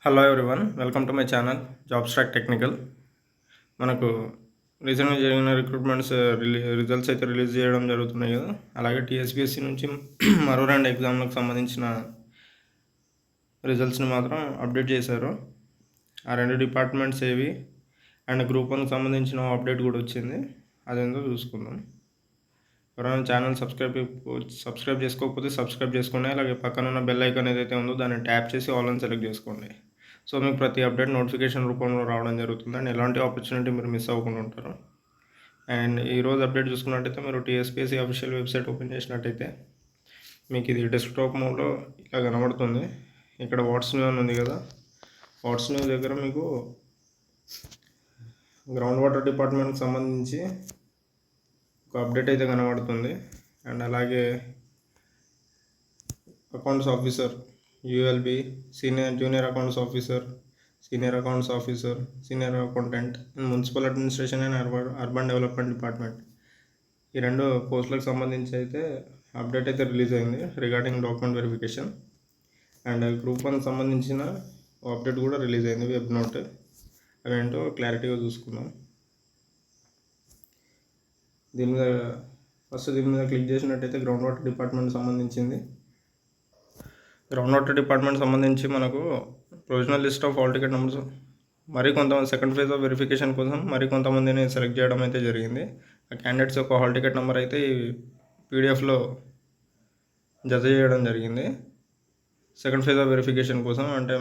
Hello everyone, welcome to my channel jobs track technical. మనకు రీసెంట్గా జరిగిన రిక్రూట్మెంట్స్ రిజల్ట్స్ అయితే రిలీజ్ చేయడం జరుగుతున్నాయి కదా. అలాగే టీఎస్పీఎస్సీ నుంచి మరో 2 ఎగ్జామ్లకు సంబంధించిన రిజల్ట్స్ని మాత్రం అప్డేట్ చేశారు. ఆ 2 డిపార్ట్మెంట్స్ ఏవి అండ్ గ్రూప్ 1కి సంబంధించిన అప్డేట్ కూడా వచ్చింది. అదేందో చూసుకుందాం. ఎవరైనా ఛానల్ సబ్స్క్రైబ్ చేసుకోకపోతే సబ్స్క్రైబ్ చేసుకోండి. అలాగే పక్కన ఉన్న బెల్ ఐకాన్ ఏదైతే ఉందో దాన్ని ట్యాప్ చేసి ఆల్ అని సెలెక్ట్ చేసుకోండి. సో మీకు ప్రతి అప్డేట్ నోటిఫికేషన్ రూపంలో రావడం జరుగుతుంది అండ్ ఎలాంటి ఆపర్చునిటీ మీరు మిస్ అవ్వకుండా ఉంటారు. అండ్ ఈరోజు అప్డేట్ చూసుకున్నట్టయితే మీరు టీఎస్పీఎస్సీ అఫీషియల్ వెబ్సైట్ ఓపెన్ చేసినట్టయితే మీకు ఇది డెస్క్టాప్ మోడ్లో ఇలా కనబడుతుంది. ఇక్కడ వాట్స్ న్యూ అని ఉంది కదా. వాట్స్ న్యూ దగ్గర మీకు గ్రౌండ్ వాటర్ డిపార్ట్మెంట్కి సంబంధించి ఒక అప్డేట్ అయితే కనబడుతుంది. అండ్ అలాగే accounts officer ULB, junior accounts officer, senior accounts officer, senior accountant in municipal administration and urban development department, ఈ 2 పోస్టులకు సంబంధించి అయితే అప్డేట్ అయితే రిలీజ్ అయింది regarding document verification. And group 1 సంబంధించిన అప్డేట్ కూడా రిలీజ్ అయింది, వెబ్ నోట్. అవేంటో క్లారిటీగా చూసుకుందాం. దీని మీద క్లిక్ చేసినట్టయితే గ్రౌండ్ వాటర్ డిపార్ట్మెంట్ సంబంధించింది. గ్రౌండ్ వాటర్ డిపార్ట్మెంట్ సంబంధించి మనకు provisional list of hall ticket numbers మరి కొంతమంది సెకండ్ ఫేజ్ ఆఫ్ వెరిఫికేషన్ కోసం కొంతమందిని సెలెక్ట్ చేయడం అయితే జరిగింది. ఆ క్యాండిడేట్స్ యొక్క హాల్ టికెట్ నెంబర్ అయితే ఈ పీడిఎఫ్లో జత చేయడం జరిగింది. సెకండ్ ఫేజ్ ఆఫ్ వెరిఫికేషన్ కోసం అంటే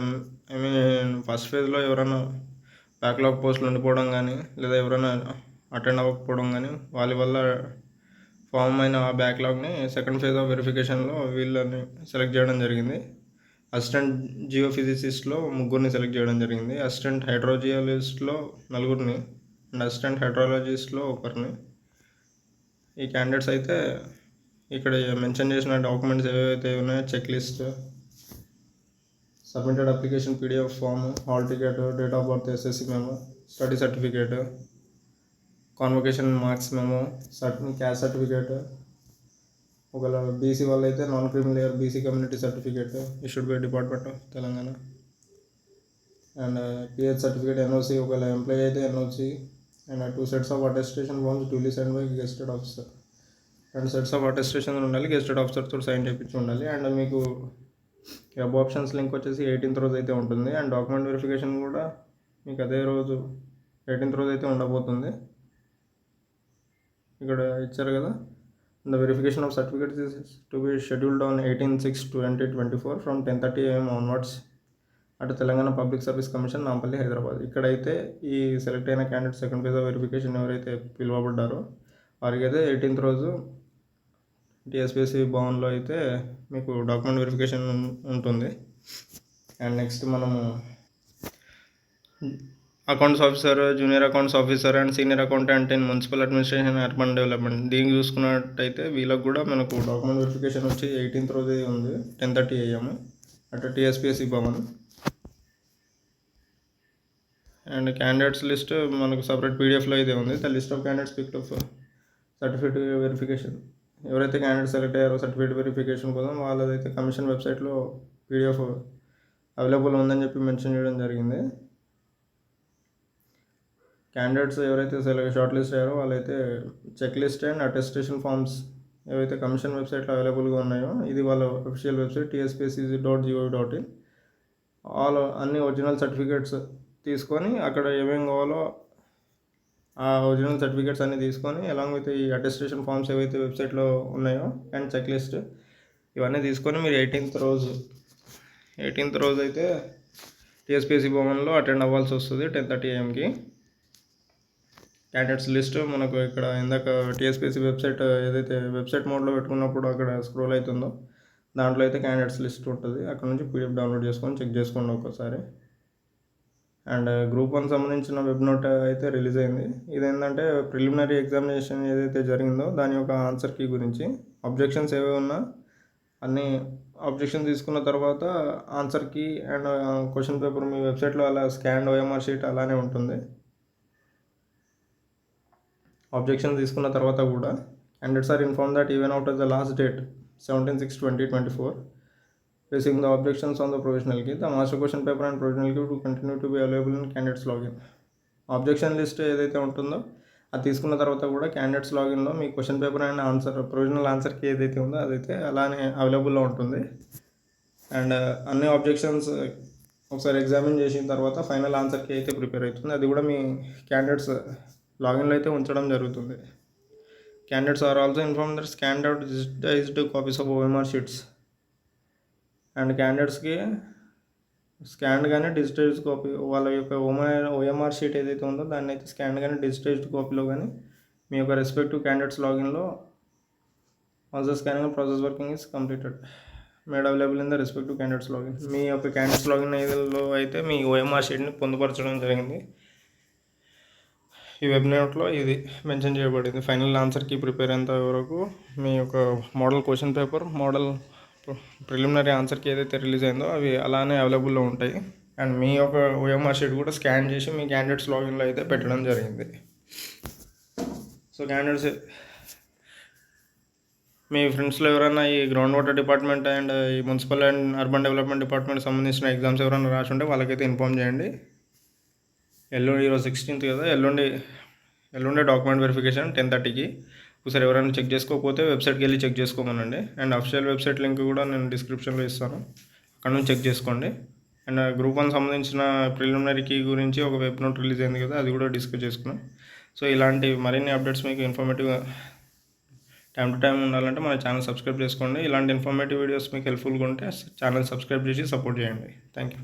ఫస్ట్ ఫేజ్లో ఎవరైనా బ్యాక్లాగ్ పోస్టులు ఉండిపోవడం కానీ లేదా ఎవరైనా అటెండ్ అవ్వకపోవడం కానీ వాళ్ళ వల్ల ఫామ్ అయిన ఆ బ్యాక్లాగ్ని సెకండ్ ఫేజ్ ఆఫ్ వెరిఫికేషన్లో వీళ్ళని సెలెక్ట్ చేయడం జరిగింది. అసిస్టెంట్ జియోఫిజిసిస్ట్లో 3 సెలెక్ట్ చేయడం జరిగింది. అసిస్టెంట్ హైడ్రోజియాలజిస్ట్లో 4 అండ్ అసిస్టెంట్ హైడ్రాలజిస్ట్లో 1. ఈ క్యాండిడేట్స్ అయితే ఇక్కడ మెన్షన్ చేసిన డాక్యుమెంట్స్ ఏవైతే ఉన్నాయో check list, submitted application PDF form, hall ticket, date of birth, SSC memo, study certificate, convocation marks memo, caste certificate, ఒకవేళ బీసీ వాళ్ళు అయితే non criminal layer BC community certificate issued by department of Telangana, and PH certificate, NOC, ఒకవేళ employee అయితే NOC, and 2 sets of attestation forms duly sign by gazetted officer. 2 sets of attestation ఉండాలి, gazetted ఆఫీసర్తో sign చేయించి ఉండాలి. And మీకు web options link వచ్చేసి 18th రోజు అయితే ఉంటుంది. అండ్ డాక్యుమెంట్ వెరిఫికేషన్ కూడా మీకు అదే రోజు 18th రోజు అయితే ఉండబోతుంది. ఇక్కడ ఇచ్చారు కదా. The verification of certificates is to be scheduled on 18/6/2024 from 10:30 AM onwards అటు Telangana public service commission, Nampally, Hyderabad. ఇక్కడైతే ఈ సెలెక్ట్ అయిన candidate second phase of verification ఎవరైతే పిలువబడ్డారో వారికి అయితే 18th రోజు టీఎస్పీఎస్సీ భవన్లో అయితే మీకు డాక్యుమెంట్ వెరిఫికేషన్ ఉంటుంది. అండ్ నెక్స్ట్ మనము accounts officer, junior accounts officer and senior accountant in municipal administration, urban development, దీనికి చూసుకున్నట్టయితే వీళ్ళకి కూడా మనకు డాక్యుమెంట్ వెరిఫికేషన్ వచ్చి 18th రోజే ఉంది 10:30 AM అటు TSPSC Bhavan. And candidates list మనకు సపరేట్ పీడిఎఫ్లో అయితే ఉంది. The list of candidates picked of certificate verification, ఎవరైతే క్యాండిడేట్ సెలెక్ట్ అయ్యారో సర్టిఫికేట్ వెరిఫికేషన్ కోసం వాళ్ళదైతే కమిషన్ వెబ్సైట్లో పీడిఎఫ్ అవైలబుల్ ఉందని చెప్పి మెన్షన్ చేయడం జరిగింది. క్యాండిడేట్స్ ఎవరైతే షార్ట్ లిస్ట్ అయ్యారో వాళ్ళైతే check list and attestation forms ఏవైతే కమిషన్ వెబ్సైట్లో అవైలబుల్గా ఉన్నాయో, ఇది వాళ్ళ అఫీషియల్ వెబ్సైట్ tspsc.gov.in. అన్ని ఒరిజినల్ సర్టిఫికేట్స్ తీసుకొని అక్కడ ఏమేమి కావాలో ఆ ఒరిజినల్ సర్టిఫికేట్స్ అన్నీ తీసుకొని అలాంగ్ విత్ ఈ అటెస్టేషన్ ఫామ్స్ ఏవైతే వెబ్సైట్లో ఉన్నాయో అండ్ చెక్ లిస్ట్ ఇవన్నీ తీసుకొని మీరు 18th రోజు అయితే టీఎస్పీఎస్సీ భవన్లో అటెండ్ అవ్వాల్సి వస్తుంది 10:30 AMకి. క్యాండిడేట్స్ లిస్ట్ మనకు ఇక్కడ ఇందాక టీఎస్పీఎస్సీ వెబ్సైట్ ఏదైతే వెబ్సైట్ మోడ్లో పెట్టుకున్నప్పుడు అక్కడ స్క్రోల్ అవుతుందో దాంట్లో అయితే క్యాండిడేట్స్ లిస్ట్ ఉంటుంది. అక్కడ నుంచి పీడిఎఫ్ డౌన్లోడ్ చేసుకొని చెక్ చేసుకోండి ఒకసారి. అండ్ గ్రూప్ 1 సంబంధించిన వెబ్ నోట్ అయితే రిలీజ్ అయింది. ఇదేంటంటే ప్రిలిమినరీ ఎగ్జామినేషన్ ఏదైతే జరిగిందో దాని యొక్క ఆన్సర్ కీ గురించి, అబ్జెక్షన్స్ ఏవే ఉన్నా అన్నీ అబ్జెక్షన్ తీసుకున్న తర్వాత answer key and question paper మీ వెబ్సైట్లో అలా స్కాన్డ్ OMR షీట్ అలానే ఉంటుంది. అబ్జెక్షన్ తీసుకున్న తర్వాత కూడా candidates are inform that even after the last date 17/6/2024 raising the objections on the ప్రొవిజనల్కి the master question paper and ప్రొవిజనల్కి to continue to be available in candidates login. Objection list ఏదైతే ఉంటుందో అది తీసుకున్న తర్వాత కూడా క్యాండిడేట్స్ లాగిన్లో మీ question paper and answer provisional ఆన్సర్కి ఏదైతే ఉందో అదైతే అలానే అవైలబుల్లో ఉంటుంది. అండ్ అన్ని ఆబ్జెక్షన్స్ ఒకసారి ఎగ్జామిన్ చేసిన తర్వాత ఫైనల్ ఆన్సర్కి అయితే ప్రిపేర్ అవుతుంది. అది కూడా మీ క్యాండిడేట్స్ లాగిన్లో అయితే ఉంచడం జరుగుతుంది. Candidates are also inform that scanned out digitized copies of OMR sheets. And క్యాండిడేట్స్కి స్కాన్డ్ కానీ డిజిటైజ్డ్ కాపీ వాళ్ళ యొక్క ఓఎంఆర్ షీట్ ఏదైతే ఉందో దాన్ని అయితే స్కాన్డ్ కానీ డిజిటైజ్డ్ కాపీలో కానీ మీ యొక్క respective candidates login also scanning process working is completed made available in the respective candidates login. మీ యొక్క క్యాండిడేట్స్ లాగిన్ ఏదో అయితే మీ ఓఎంఆర్ షీట్ని పొందుపరచడం జరిగింది. ఈ వెబ్ నోట్లో ఇది మెన్షన్ చేయబడింది. ఫైనల్ ఆన్సర్కి ప్రిపేర్ అయ్యేంత వరకు మీ యొక్క model question paper, model preliminary ఆన్సర్కి ఏదైతే రిలీజ్ అయిందో అవి అలానే అవైలబుల్లో ఉంటాయి. అండ్ మీ యొక్క ఓఎంఆర్ షీట్ కూడా స్కాన్ చేసి మీ క్యాండిడేట్స్ లాగిన్లో అయితే పెట్టడం జరిగింది. సో క్యాండిడేట్స్ మీ ఫ్రెండ్స్లో ఎవరైనా ఈ గ్రౌండ్ వాటర్ డిపార్ట్మెంట్ అండ్ ఈ municipal and urban development department సంబంధించిన ఎగ్జామ్స్ ఎవరైనా రాసి ఉంటే వాళ్ళకైతే ఇన్ఫామ్ చేయండి. ఈరోజు 16th కదా, ఎల్లుండే డాక్యుమెంట్ వెరిఫికేషన్ 10:30కి. ఒకసారి ఎవరైనా చెక్ చేసుకోకపోతే వెబ్సైట్కి వెళ్ళి చెక్ చేసుకోమనండి. అండ్ అఫిషియల్ వెబ్సైట్ లింక్ కూడా నేను డిస్క్రిప్షన్లో ఇస్తాను, అక్కడ నుంచి చెక్ చేసుకోండి. అండ్ గ్రూప్ 1 సంబంధించిన ప్రిలిమినరీకి గురించి ఒక వెబ్ నోట్ రిలీజ్ అయింది కదా, అది కూడా డిస్కస్ చేసుకున్నాం. సో ఇలాంటి మరిన్ని అప్డేట్స్ మీకు ఇన్ఫర్మేటివ్గా టైం టు టైం ఉండాలంటే మన ఛానల్ సబ్స్క్రైబ్ చేసుకోండి. ఇలాంటి ఇన్ఫర్మేటివ్ వీడియోస్ మీకు హెల్ప్ఫుల్గా ఉంటే ఛానల్ సబ్స్క్రైబ్ చేసి సపోర్ట్ చేయండి. Thank you.